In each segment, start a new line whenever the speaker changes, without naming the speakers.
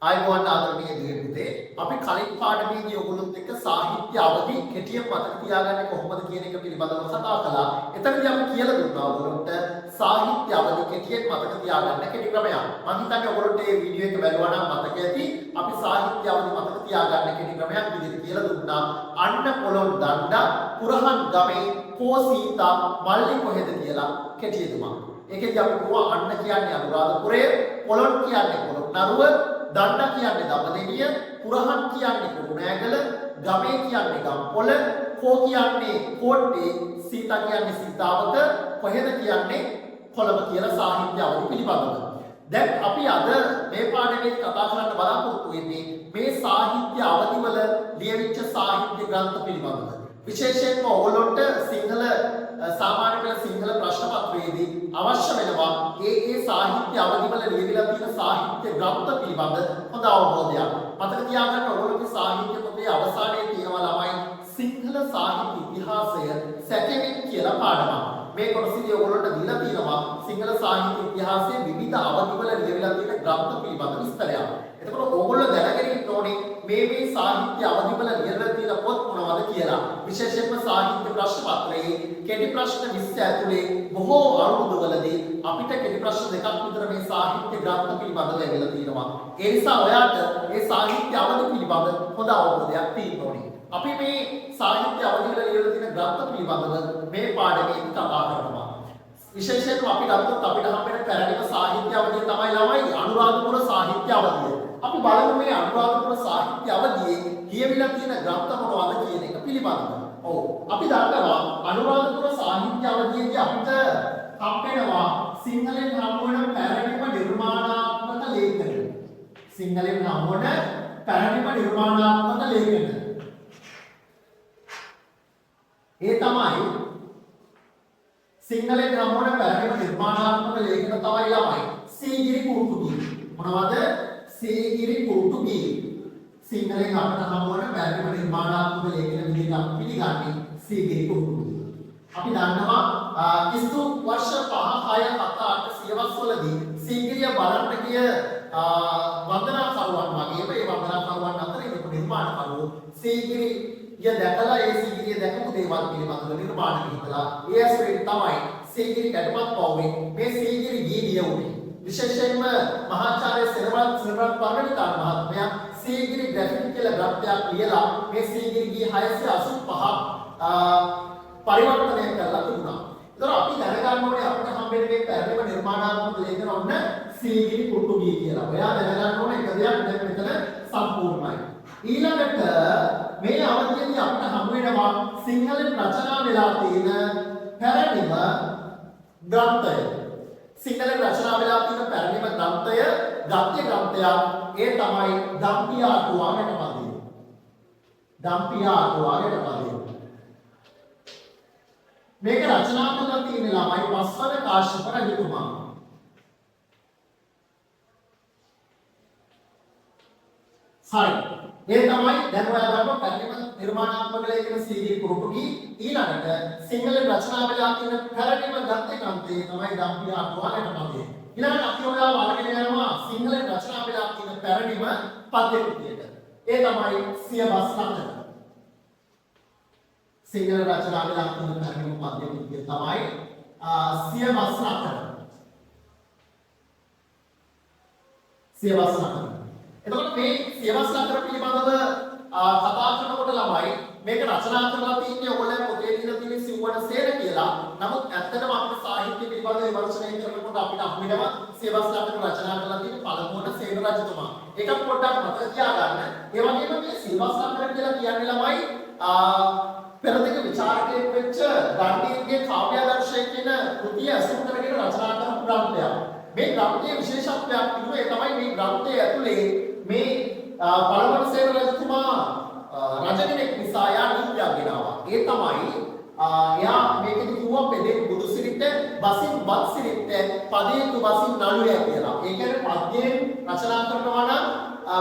ආයුබෝවන් ආදරණීය දියුණුවේ අපි කලින් පාඩමේදී ඔයගොල්ලොත් එක්ක සාහිත්‍ය අවදි කෙටියෙන් මතක තියාගන්නේ කොහොමද කියන එක පිළිබඳව කතා කළා. එතනදී අපි කියලා දුන්නා ඔයගොල්ලොන්ට සාහිත්‍ය අවදි කෙටියෙන් මතක තියාගන්න කෙටි ක්‍රමයක්. මම හිතන්නේ ඔයගොල්ලොන්ට මේ වීඩියෝ එක බලුවා නම් මතක ඇති. අපි සාහිත්‍ය අවදි මතක තියාගන්න කෙටි ක්‍රමයක් විදිහට කියලා දුන්නා. අන්න පොළොන් දණ්ඩ පුරහන් ගමේ කෝසීතා මල්ලි කොහෙද කියලා කෙටියෙන්ම. ඒකෙදී අපි කොහොම අන්න කියන්නේ අනුරාධපුරය, පොළොන් කියන්නේ පොළොන්නරුව, දණ්ඩ කියන්නේ දඹදෙණිය, පුරහන් කියන්නේ කුරුණෑගල, ගමේ කියන්නේ ගම්පොළ, කෝ කියන්නේ කෝට්ටේ, සීතා කියන්නේ සීතාවක, කොහෙද කියන්නේ කොළඹ කියලා සාහිත්‍ය අවදි පිළිබඳව. දැන් අපි අද මේ පාඩමේ කතා කරන්න බලාපොරොත්තු වෙන්නේ මේ සාහිත්‍ය අවදිවල ලියවිච්ච සාහිත්‍ය ග්‍රන්ථ පිළිබඳව. විශේෂයෙන්ම ඔයගොල්ලොන්ට සිංහල සාමාන්‍ය පෙළ සිංහල ප්‍රශ්න පත්‍රයේදී අවශ්‍ය වෙනවා ඒ සාහිත්‍ය අවදිවල ලියවිලා තියෙන සාහිත්‍ය ග්‍රන්ථ පිළිබඳ හොඳ අවබෝධයක්. මතක තියාගන්න ඔයගොල්ලෝගේ සාහිත්‍ය පොතේ අවසානයේ තියෙනවා ළමයි සිංහල සාහිත්‍ය ඉතිහාසය සැකෙමින් කියලා පාඩමක්. මේ කොටසදී ඔයගොල්ලන්ට දීලා තියෙනවා සිංහල සාහිත්‍ය ඉතිහාසයේ විවිධ අවදිවල ලියවිලා තියෙන ග්‍රන්ථ පිළිබඳ විස්තරයක්. එතකොට ඕගොල්ලෝ දැනගෙන ඉන්න ඕනේ මේ සාහිත්‍ය අවදිවල ලියලා තියෙන පොත් මොනවද කියලා. විශේෂයෙන්ම සාහිත්‍ය ප්‍රශ්න පත්‍රයේ කෙටි ප්‍රශ්න 20 ඇතුලේ බොහෝ අරුමුදවලදී අපිට කෙටි ප්‍රශ්න දෙකක් විතර මේ සාහිත්‍ය ග්‍රන්ථ පිළිබඳව ලැබිලා තියෙනවා. ඒ නිසා ඔයාට මේ සාහිත්‍ය අවදි පිළිබඳ හොඳ අවබෝධයක් තියෙන්න ඕනේ. අපි මේ සාහිත්‍ය අවදිවල ලියලා තියෙන ග්‍රන්ථ පිළිබඳව මේ පාඩමේදී කතා කරනවා. විශේෂයෙන්ම අපි ගත්තොත් අපිට හම්බෙන පැරණිම සාහිත්‍ය අවදිය තමයි ළමයි අනුරාධපුර සාහිත්‍ය අවදිය. අපි බලමු මේ අනුරාධපුර සාහිත්‍ය අවදියේ ලියවිලා තියෙන ග්‍රන්ථ මොනවද කියන එක පිළිබඳව. ඔව් අපි දන්නවා අනුරාධපුර සාහිත්‍ය අවදියේදී අපිට හම්බෙනවා සිංහලෙන් හම්බවන පැරණිම නිර්මාණාත්මක ලේඛන. සිංහලෙන් හම්බවන පැරණිම නිර්මාණාත්මක ලේඛන. ඒ තමයි සිංහලෙන් හම්බවන පැරණිම නිර්මාණාත්මක ලේඛන තමයි ළමයි සීගිරි කුරුටුගී. මොනවද? සීගිරි කුරුටුගී. සිංහලෙන් අපට හම්බවන පැරණිම නිර්මාණාත්මක ලේඛන විදිහට අපි පිළිගන්නේ සීගිරි කුරුටුගී. අපි දන්නවා කිස්තු වර්ෂ 5 6 7 8 සියවස්වලදී සීගිරිය බලන්න ගිය වන්දනාකරුවන් වගේ මේ වන්දනාකරුවන් අතර ඉන්න නිර්මාණකරුවෝ සීගිරිය දැකලා ඒ සීගිරිය දැකපු දේවල් පිළිබඳව නිර්මාණ කරලා ඒ ඇස්පෙක්ට් තමයි සීගිරි ගැටපත් පවුවේ මේ සීගිරි ගීය උනේ. විශේෂයෙන්ම මහාචාර්ය සෙනරත් පරණිතාන මහත්මයා සීගිරි ග්‍රැෆික් කියලා ග්‍රන්ථයක් ලියලා මේ සීගිරි ගී 685 පරිවර්තනය කරලා තිබුණා. ඒතර අපි දැනගන්න ඕනේ අපිට හම්බෙන්නේ මේ පැරණිම නිර්මාණාත්මක ලේඛන ඔන්න සීගිරි කුරුටුගී කියලා. ඔයා දැනගන්න ඕනේ එක දෙයක් දැන් මෙතන සම්පූර්ණයි. ඊළඟට මේ අවධියේදී අපිට හමු වෙනවා සිංහලෙන් රචනා වෙලා තියෙන පැරණිම ග්‍රන්ථය. සිංහලෙන් රචනා වෙලා තියෙන පැරණිම ග්‍රන්ථය ගද්‍ය ග්‍රන්ථයක්. ඒ තමයි දම්පියා අටුවාවට පදිය. දම්පියා අටුවාවට පදිය. මේක රචනා කරලා තියෙන ළමයි පස්වන කාශ්‍යප රජතුමා. හරි. ඒ තමයි දැන් ඔයාලා ගන්න පැරණිම නිර්මාණාත්මක ලේඛන සීගිරි කුරුටුගී. ඊළඟට සිංහලෙන් රචනා වෙලා තියෙන පැරණිම ගද්‍ය ග්‍රන්ථය තමයි දම්පියා අටුවාවට පදිය. ඊළඟට අපි ඔයාලා අරගෙන යනවා සිංහලෙන් රචනා වෙලා තියෙන පැරණිම පද්‍ය කෘතියට. ඒ තමයි සියවස් ලක්ෂණ. සිංහල රචනා වෙලා තියෙන පැරණිම පද්‍ය කෘතිය තමයි සියවස් ලක්ෂණ. සියවස් ලක්ෂණ. එතකොට මේ සියවස් ලක්ෂණ පිළිබඳව කතා කරනකොට ළමයි මේක රචනා කරලා තියෙන්නේ ඔයගොල්ලෝ පොතේ දීලා තියෙන සිව්වන සේන කියලා. නමුත් ඇත්තටම අපේ සාහිත්‍ය පිළිබඳව විමර්ශනය කරනකොට අපිට අහුවෙනවා සියවස් ලක්ෂණ රචනා කරලා තියෙන පළමුවන සේන රජතුමා. ඒක පොඩ්ඩක් මතක තියාගන්න. ඒ වගේම මේ සියවස් ලක්ෂණ කියලා කියන්නේ ළමයි පෙරදිග විචාරකයෙක් වෙච්ච ගාන්ධීගේ කාව්‍යාදර්ශය කියන කෘතිය අසුරු කරගෙන රචනා කරපු ග්‍රන්ථයක්. මේ ග්‍රන්ථයේ විශේෂත්වයක් තිබුණේ ඒ තමයි මේ ග්‍රන්ථයේ ඇතුලේ මේ පළවන සේන රජතුමා රජකෙනෙක් නිසා යා නීතියක් ගෙනාවා. ඒ තමයි එයා මේකෙදි කිව්වා පෙදෙක් බුදු සිරිත බසින් වත් සිරිත පදේතු බසින් නළුය කියලා. ඒ කියන්නේ පද්‍යයෙන් රචනා කරනවා නම්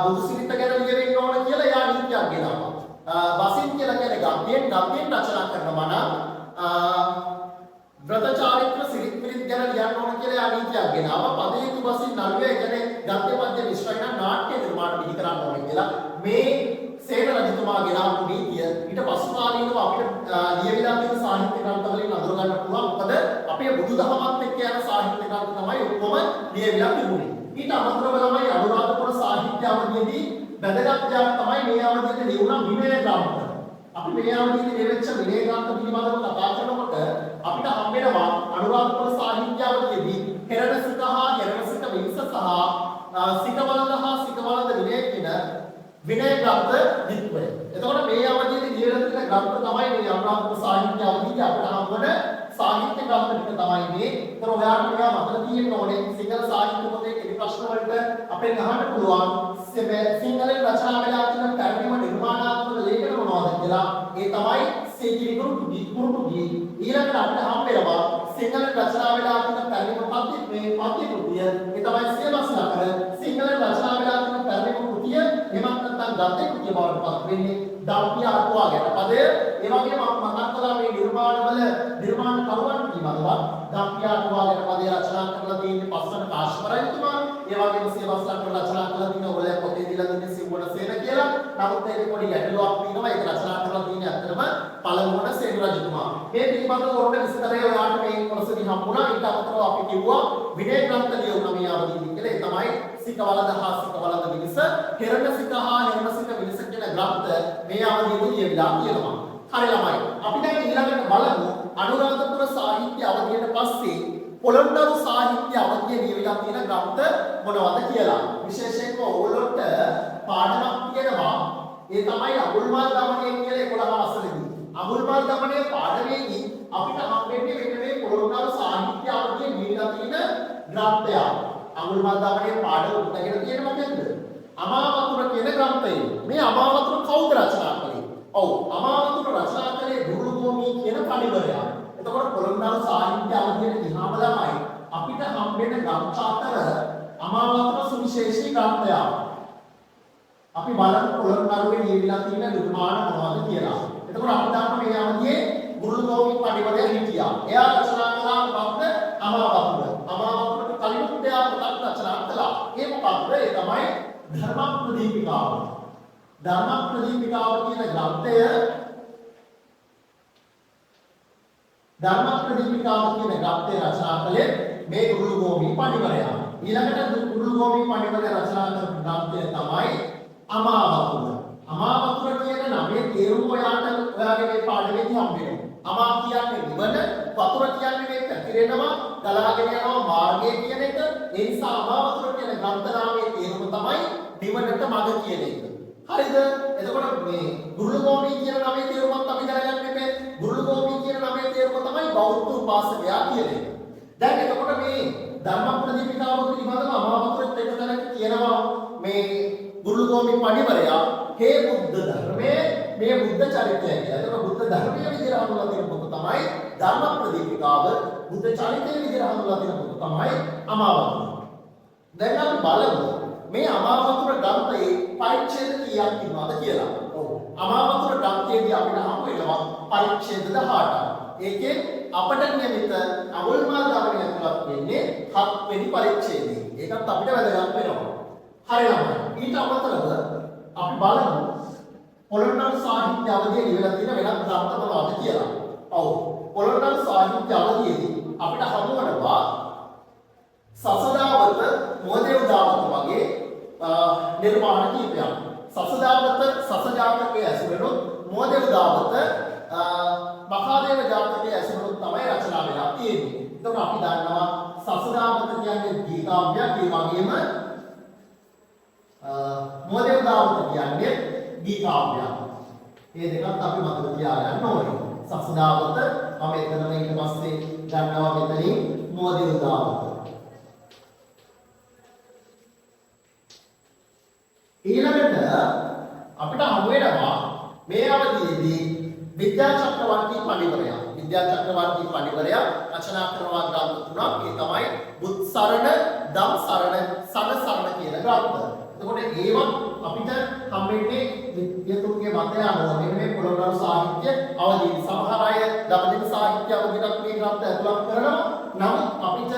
බුදු සිරිත ගැන ලියවෙන්න ඕන කියලා එයා නීතියක් ගෙනාවා. බසින් කියලා කියන්නේ ගද්‍යයෙන් රචනා කරනවා නම් व्रत चारित्र सिरित पिरित ගැන ලියන්න ඕන කියලා යා නීතියක් ගෙනාවා. පදේතු බසින් නළුය කියන්නේ ගද්‍ය පද්‍ය මිශ්‍රණ නාට්‍ය නිර්මාණ කියලා මේ සේන රජතුමා ගෙනාවු නීතිය ඊට පසු කාලීනව අපිට ලියවිලා තියෙන සාහිත්‍ය ග්‍රන්ථ වලින් අඳුර ගන්න පුළුවන්. මොකද අපේ බුදුදහමත් එක්ක යන සාහිත්‍ය ග්‍රන්ථ තමයි ඔක්කොම ලියවිලා තිබුණේ. ඊට අමතරව තමයි අනුරාධපුර සාහිත්‍ය අවධියේදී වැදගත් දෙයක් තමයි මේ අවධියේදී ලියුණා විනය ග්‍රන්ථ. අපි මේ අවධියේදී ලියවෙච්ච විනය ග්‍රන්ථ පිළිබඳව කතා කරනකොට අපිට හම් වෙනවා අනුරාධපුර සාහිත්‍ය අවධියේදී හෙරණසික හා හෙරණසික විනිස සහ සිකවලද හා සිකවලද විනය කියන විනය ග්‍රන්ථ දික්වය. එතකොට මේ අවධියේදී ලියලා තියෙන ග්‍රන්ථ තමයි මේ අනුරාධපුර සාහිත්‍ය අවධියේදී අපිට හම් වෙන සාහිත්‍ය ග්‍රන්ථ ටික තමයි මේ. ඒතර ඔයාලට මේවා මතක තියෙන්න ඕනේ. සිංහල සාහිත්‍ය පොතේ කෙටි ප්‍රශ්න වලට අපෙන් අහන්න පුළුවන් සිංහලෙන් රචනා වෙලා තියෙන පැරණිම නිර්මාණාත්මක ලේඛන මොනවද කියලා. ඒ තමයි සේජිරි කුරුටුගී ඊළඟට අපිට හම් වෙනවා සිංහලෙන් රචනා වෙලා තියෙන පැරණිම පද්‍ය කෘතිය. ඒ තමයි සියවස් නගර. සිංහලෙන් රචනා වෙලා තියෙන පැරණිම කෘතිය එමත් නැත්නම් ගද්‍ය කෘතිය බවට පත් වෙන්නේ දම්පිය අටුවා ගැටපදය. ඒ වගේම මතක් කළා මේ නිර්මාණවල නිර්මාණ කරුවන් පිළිබඳව දම්පිය අටුවා ගැටපදය රචනා කරලා තියෙන්නේ පස්වන කාශ්‍යප රජතුමා. ඒ වගේම සියවස් නගර රචනා කරලා තියෙන ඔය පොතේ දීලා තියෙන්නේ සිව්වන සේන කියලා. නමුත් ඒකේ පොඩි ගැටලුවක් තියෙනවා. ඒක රචනා කරලා තියෙන්නේ අත්‍තරම පළමුවන සේන රජතුමා. මේ පිළිබඳව ඔන්න විස්තරය ඔයාලට මේ කොටසදී හම්බුණා. ඊට අමතරව අපි කිව්වා විනය ග්‍රන්ථ ලියුණා මේ අවදීදී කියලා. ඒ තමයි සිකවලද හා සිකවලද විනිස, හෙරණසික හා හෙරණසික විනිස කියන ග්‍රන්ථ මේ අවදීදී ලියවිලා තියෙනවා. හරි ළමයි. අපි දැන් ඊළඟට බලමු අනුරාධපුර සාහිත්‍ය අවධියට පස්සේ පොළොන්නරු සාහිත්‍ය අවධියේ ලියවිලා තියෙන ග්‍රන්ථ මොනවද කියලා. විශේෂයෙන්ම ඕගොල්ලොන්ට පාඩමක් තියෙනවා. ඒ තමයි අඟුල්මාල් දමනය කියලා 11 වසරේදී. අඟුල්මාල් දමනය පාඩමේදී අපිට හම්බෙන්නේ මෙන්න මේ පොළොන්නරු සාහිත්‍ය අවධියේ ලියවිලා තියෙන ග්‍රන්ථය. අඟුල්මාල් දමනය පාඩම උත්තරගෙන තියෙන මොකෙන්ද? අමාවතුර කියන ග්‍රන්ථය. මේ අමාවතුර කවුද රචනා කළේ? ඔව් අමාවතුර රචනා කළේ දුර්ලභෝමී කියන පඬිවරයා. එතකොට පොළොන්නරු සාහිත්‍ය අවධියට ගියාම ළමයි අපිට හම්බෙන ග්‍රන්ථ අතර අමාවතුර සුවිශේෂී ග්‍රන්ථයක්. අපි බලමු පොළොන්නරුවේ ලියවිලා තියෙන නිර්මාණ මොනවද කියලා. එතකොට අපි දන්නවා මේ අවධියේ දුර්ලභෝමී පඬිවරයා හිටියා. එයා රචනා කළා මොකක්ද? අමාවතුර. අමාවතුරට කලින් එයා මොකක්ද රචනා කළා? ඒ මොකක්ද? ඒ තමයි ධර්මප්‍රදීපිකාව. ධර්මප්‍රදීපිකාව කියන ග්‍රන්ථය රචනා කළේ මේ දුර්ලභෝමී පඬිවරයා. ඊළඟට දුර්ලභෝමී පඬිවරයා රචනා කරපු ග්‍රන්ථය තමයි අමාවතුර. අමාවතුර කියන නමේ තේරුම ඔයාගේ මේ පාඩමේදී හම්බෙනවා. අමා කියන්නේ නිවන, වතුර කියන්නේ මේ පැතිරෙනවා, ගලාගෙන යනවා මාර්ගය කියන එක. ඒ නිසා අමාවතුර කියන ග්‍රන්ථ නාමයේ තේරුම තමයි නිවනට මඟ කියන එක. හරිද? එතකොට මේ දුර්ලභෝමී කියන නමේ තේරුමත් අපි දැනගන්න මේ දුර්ලභෝමී කියන නමේ තේරුම තමයි බෞද්ධ උපාසකයා කියන එක. දැන් එතකොට මේ ධර්මප්‍රදීපිකාව පිළිබඳව අමාවතුරත් එක තැනක කියනවා මේ දුර්ලභෝමී පඬිවරයා හේ බුද්ධ ධර්මයේ මේ බුද්ධ චරිතය කියලා. එතකොට බුද්ධ ධර්මයේ විදිහට හඳුන්වලා තියෙන පොත තමයි ධර්මප්‍රදීපිකාව. බුද්ධ චරිතයේ විදිහට හඳුන්වලා තියෙන පොත තමයි අමාවතුර. දැන් අපි බලමු මේ අමාවතුර ග්‍රන්ථයේ පරිච්ඡේද කීයක් තියෙනවද කියලා. ඔව්. අමාවතුර ග්‍රන්ථයේදී අපිට හම්බ වෙනවා පරිච්ඡේද 18ක්. ඒකේ අපට නියමිත අඟුල්මාල් දමනය ඇතුළත් වෙන්නේ 7 වෙනි පරිච්ඡේදය. ඒකත් අපිට වැදගත් වෙනවා. හරි ළමයි. ඊට අමතරව අපි බලමු පොළොන්නරු සාහිත්‍ය අවධියේ ලියලා තියෙන වෙනත් ග්‍රන්ථ මොනවද කියලා. ඔව්. පොළොන්නරු සාහිත්‍ය අවධියේදී අපිට හමු වෙනවා සසදාවත, මොදේවදාවත වගේ නිර්මාණ කීපයක්. සසදාවත සසජාතකයේ ඇසුරෙනුත්, මොදේවදාවත මහාදේව ජාතකයේ ඇසුරෙනුත් තමයි රචනා වෙලා තියෙන්නේ. එතකොට අපි දන්නවා සසදාවත කියන්නේ ගීතාව්‍යයක්, ඒ වගේම මොදේවදාවත කියන්නේ ගීතාව්‍යයක්. මේ දෙකත් අපි මතක තියාගන්න ඕනේ. සසදාවත මම එතනම ඊට පස්සේ ගන්නවා මෙතනින් මොදේවදාවත. ඊළඟට අපිට හමු වෙනවා මේ අවධියේදී විද්‍යා චක්‍රවර්ති පඬිවරයා. විද්‍යා චක්‍රවර්ති පඬිවරයා රචනා කරනවා ග්‍රන්ථ තුනක්. ඒ තමයි බුත් සරණ, දම් සරණ, සන සරණ කියන ග්‍රන්ථ. එතකොට ඒවත් අපිට හම්බෙන්නේ විද්‍යාතුන්ගේ මතය අනුව මේ පොළොන්නරු සාහිත්‍ය අවධියේ. සමහර අය දඹදිව සාහිත්‍ය අවධියට මේ ග්‍රන්ථ ඇතුළත් කරනවා. නමුත් අපිට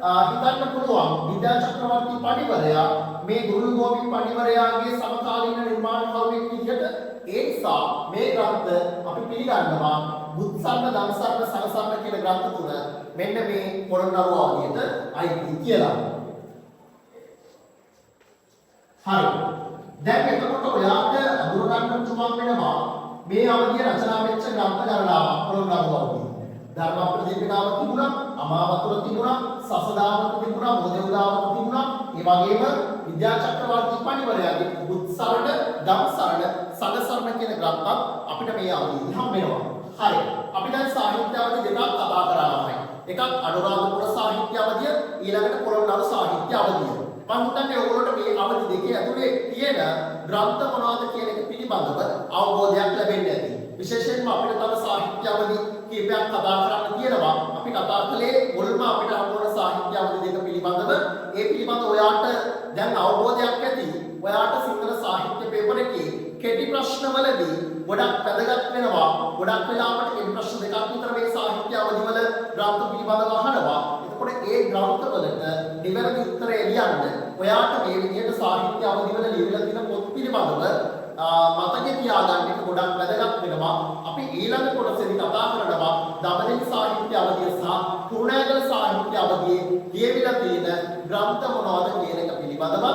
හිතන්න පුළුවන් විද්‍යා චක්‍රවර්ති පඬිවරයා මේ දුර්ලභෝමී පඬිවරයාගේ සමකාලීන කාලීන නිර්මාණකරුවෙක් විදිහට ඒ නිසා මේ ග්‍රන්ථ අපි පිළිගන්නවා බුත්සන්න ධම්සන්න සංසන්න කියන ග්‍රන්ථ තුන මෙන්න මේ පොළොන්නරුව අවධියට අයිති කියලා. හරි. දැන් එතකොට ඔයාට අඳුර ගන්න පුළුවන් වෙනවා මේ අවධිය රචනා වෙච්ච ග්‍රන්ථ ගණනාවක් පොළොන්නරුව අවධිය. ධර්ම ප්‍රදීපිකාව තිබුණා, අමාවතුර තිබුණා, සසදාවත තිබුණා, මොදෙව්දාවත තිබුණා. ඒ වගේම විද්‍යා චක්‍රවර්ති පණිවරයාගේ බුත්සරණ, ධම්සරණ, සගසරණ කියන ග්‍රන්ථත් අපිට මේ අවධියේදී හම්බ වෙනවා. හරි. අපි දැන් සාහිත්‍ය අවධිය දෙකක් කතා කරාමයි. එකක් අනුරාධපුර සාහිත්‍ය අවධිය, ඊළඟට පොළොන්නරු සාහිත්‍ය අවධිය. මම හිතන්නේ ඔයගොල්ලෝට මේ අවධි දෙකේ ඇතුලේ තියෙන ග්‍රන්ථ මොනවද කියන එක පිළිබඳව අවබෝධයක් ලැබෙන්න ඇති. විශේෂයෙන්ම අපිට තව සාහිත්‍ය අවධි කීපයක් කතා කරන්න තියෙනවා. අපි කතා කළේ මුල්ම අපිට හම්බවන සාහිත්‍ය අවධි දෙක පිළිබඳව. ඒ පිළිබඳව ඔයාට දැන් අවබෝධයක් ඇති. ඔයාට සිංහල සාහිත්‍ය පේපර් එකේ කෙටි ප්‍රශ්නවලදී ගොඩක් වැදගත් වෙනවා. ගොඩක් වෙලාවට කෙටි ප්‍රශ්න දෙකක් විතර මේ සාහිත්‍ය අවධිවල ග්‍රන්ථ පිළිබඳව අහනවා. එතකොට ඒ ග්‍රන්ථවලට නිවැරදි උත්තරය ලියන්න ඔයාට මේ විදිහට සාහිත්‍ය අවධිවල ලියවිලා තියෙන පොත් පිළිබඳව මතකේ තියාගන්න එක ගොඩක් වැදගත් වෙනවා. අපි ඊළඟ කොටසේදී කතා කරනවා දඹදිව සාහිත්‍ය අවධිය සහ කුරුණෑගල සාහිත්‍ය අවධියේ ලියවිලා තියෙන ග්‍රන්ථ මොනවද කියන එක පිළිබඳව.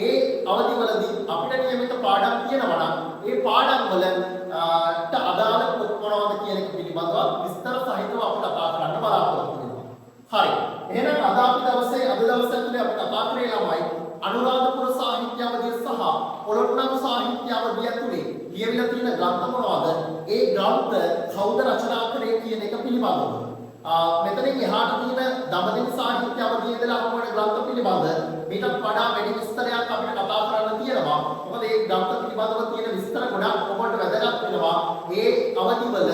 ඒ අවධිවලදී අපිට නියමිත පාඩම් තියෙනවා නම් ඒ පාඩම් වලට අදාළ පොත් මොනවද කියන එක පිළිබඳව විස්තර සහිතව අපි කතා කරන්න බලාපොරොත්තු වෙනවා. හරි. එහෙනම් අද දවසේ ඇතුලේ අපි කතා කරේ ළමයි අනුරාධපුර සාහිත්‍ය අවධිය සහ පොළොන්නරු සාහිත්‍ය අවධිය ඇතුලේ ලියවිලා තියෙන ග්‍රන්ථ මොනවද? ඒ ග්‍රන්ථ කවුද රචනා කරේ කියන එක පිළිබඳව. මෙතනින් එහාට තියෙන දඹදිව සාහිත්‍ය අවධියේ ඉඳලා අපේ ග්‍රන්ථ පිළිබඳ මීටත් වඩා වැඩි විස්තරයක් අපිට කතා කරන්න තියෙනවා. මොකද මේ ග්‍රන්ථ පිළිබඳව තියෙන විස්තර ගොඩක් ඔබට වැදගත් වෙනවා. ඒ අවධිවල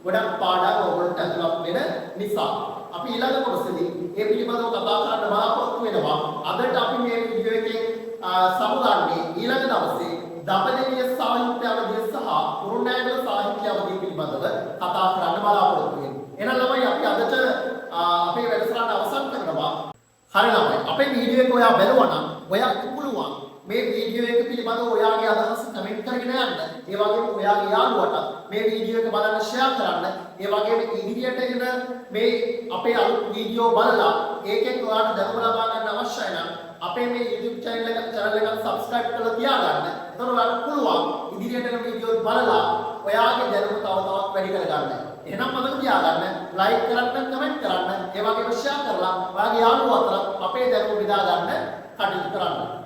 ගොඩක් පාඩම් ඔබට ඇතුළත් වෙන නිසා. අපි ඊළඟ කොටසේදී මේ පිළිබඳව කතා කරන්න බලාපොරොත්තු වෙනවා. අදට අපි මේ වීඩියෝ එකේ සමුගන්නේ ඊළඟ දවසේ දඹදිව සාහිත්‍ය අවධිය සහ කුරුණෑගල සාහිත්‍ය අවධිය පිළිබඳව කතා කරන්න බලාපොරොත්තු වෙනවා. එහෙනම් ළමයි අපි අදට අපේ වැඩසටහන අවසන් කරනවා. හරි ළමයි. අපේ වීඩියෝ එක ඔයා බැලුවා නම් ඔයාට පුළුවන් මේ වීඩියෝ එක පිළිබඳව ඔයාගේ අදහස් කමෙන්ට් කරගෙන යන්න. ඒ වගේම ඔයාගේ යාළුවට මේ වීඩියෝ එක බලන්න ෂෙයා කරන්න. ඒ වගේම ඉදිරියට එන මේ අපේ අලුත් වීඩියෝ බලලා ඒකෙන් ඔයාට දැනුම ලබා ගන්න අවශ්‍යයි නම් අපේ මේ YouTube channel එක subscribe කරලා තියාගන්න. එතකොට ඔයාලට පුළුවන් ඉදිරියට එන වීඩියෝ බලලා ඔයාගේ දැනුම තව තවත් වැඩි කරගන්න. එහෙනම් මතක තියාගන්න like කරන්න, comment කරන්න, ඒ වගේම share කරලා ඔයාගේ යාළුවෝ අතර අපේ දැනුම බෙදා ගන්න කටයුතු කරන්න.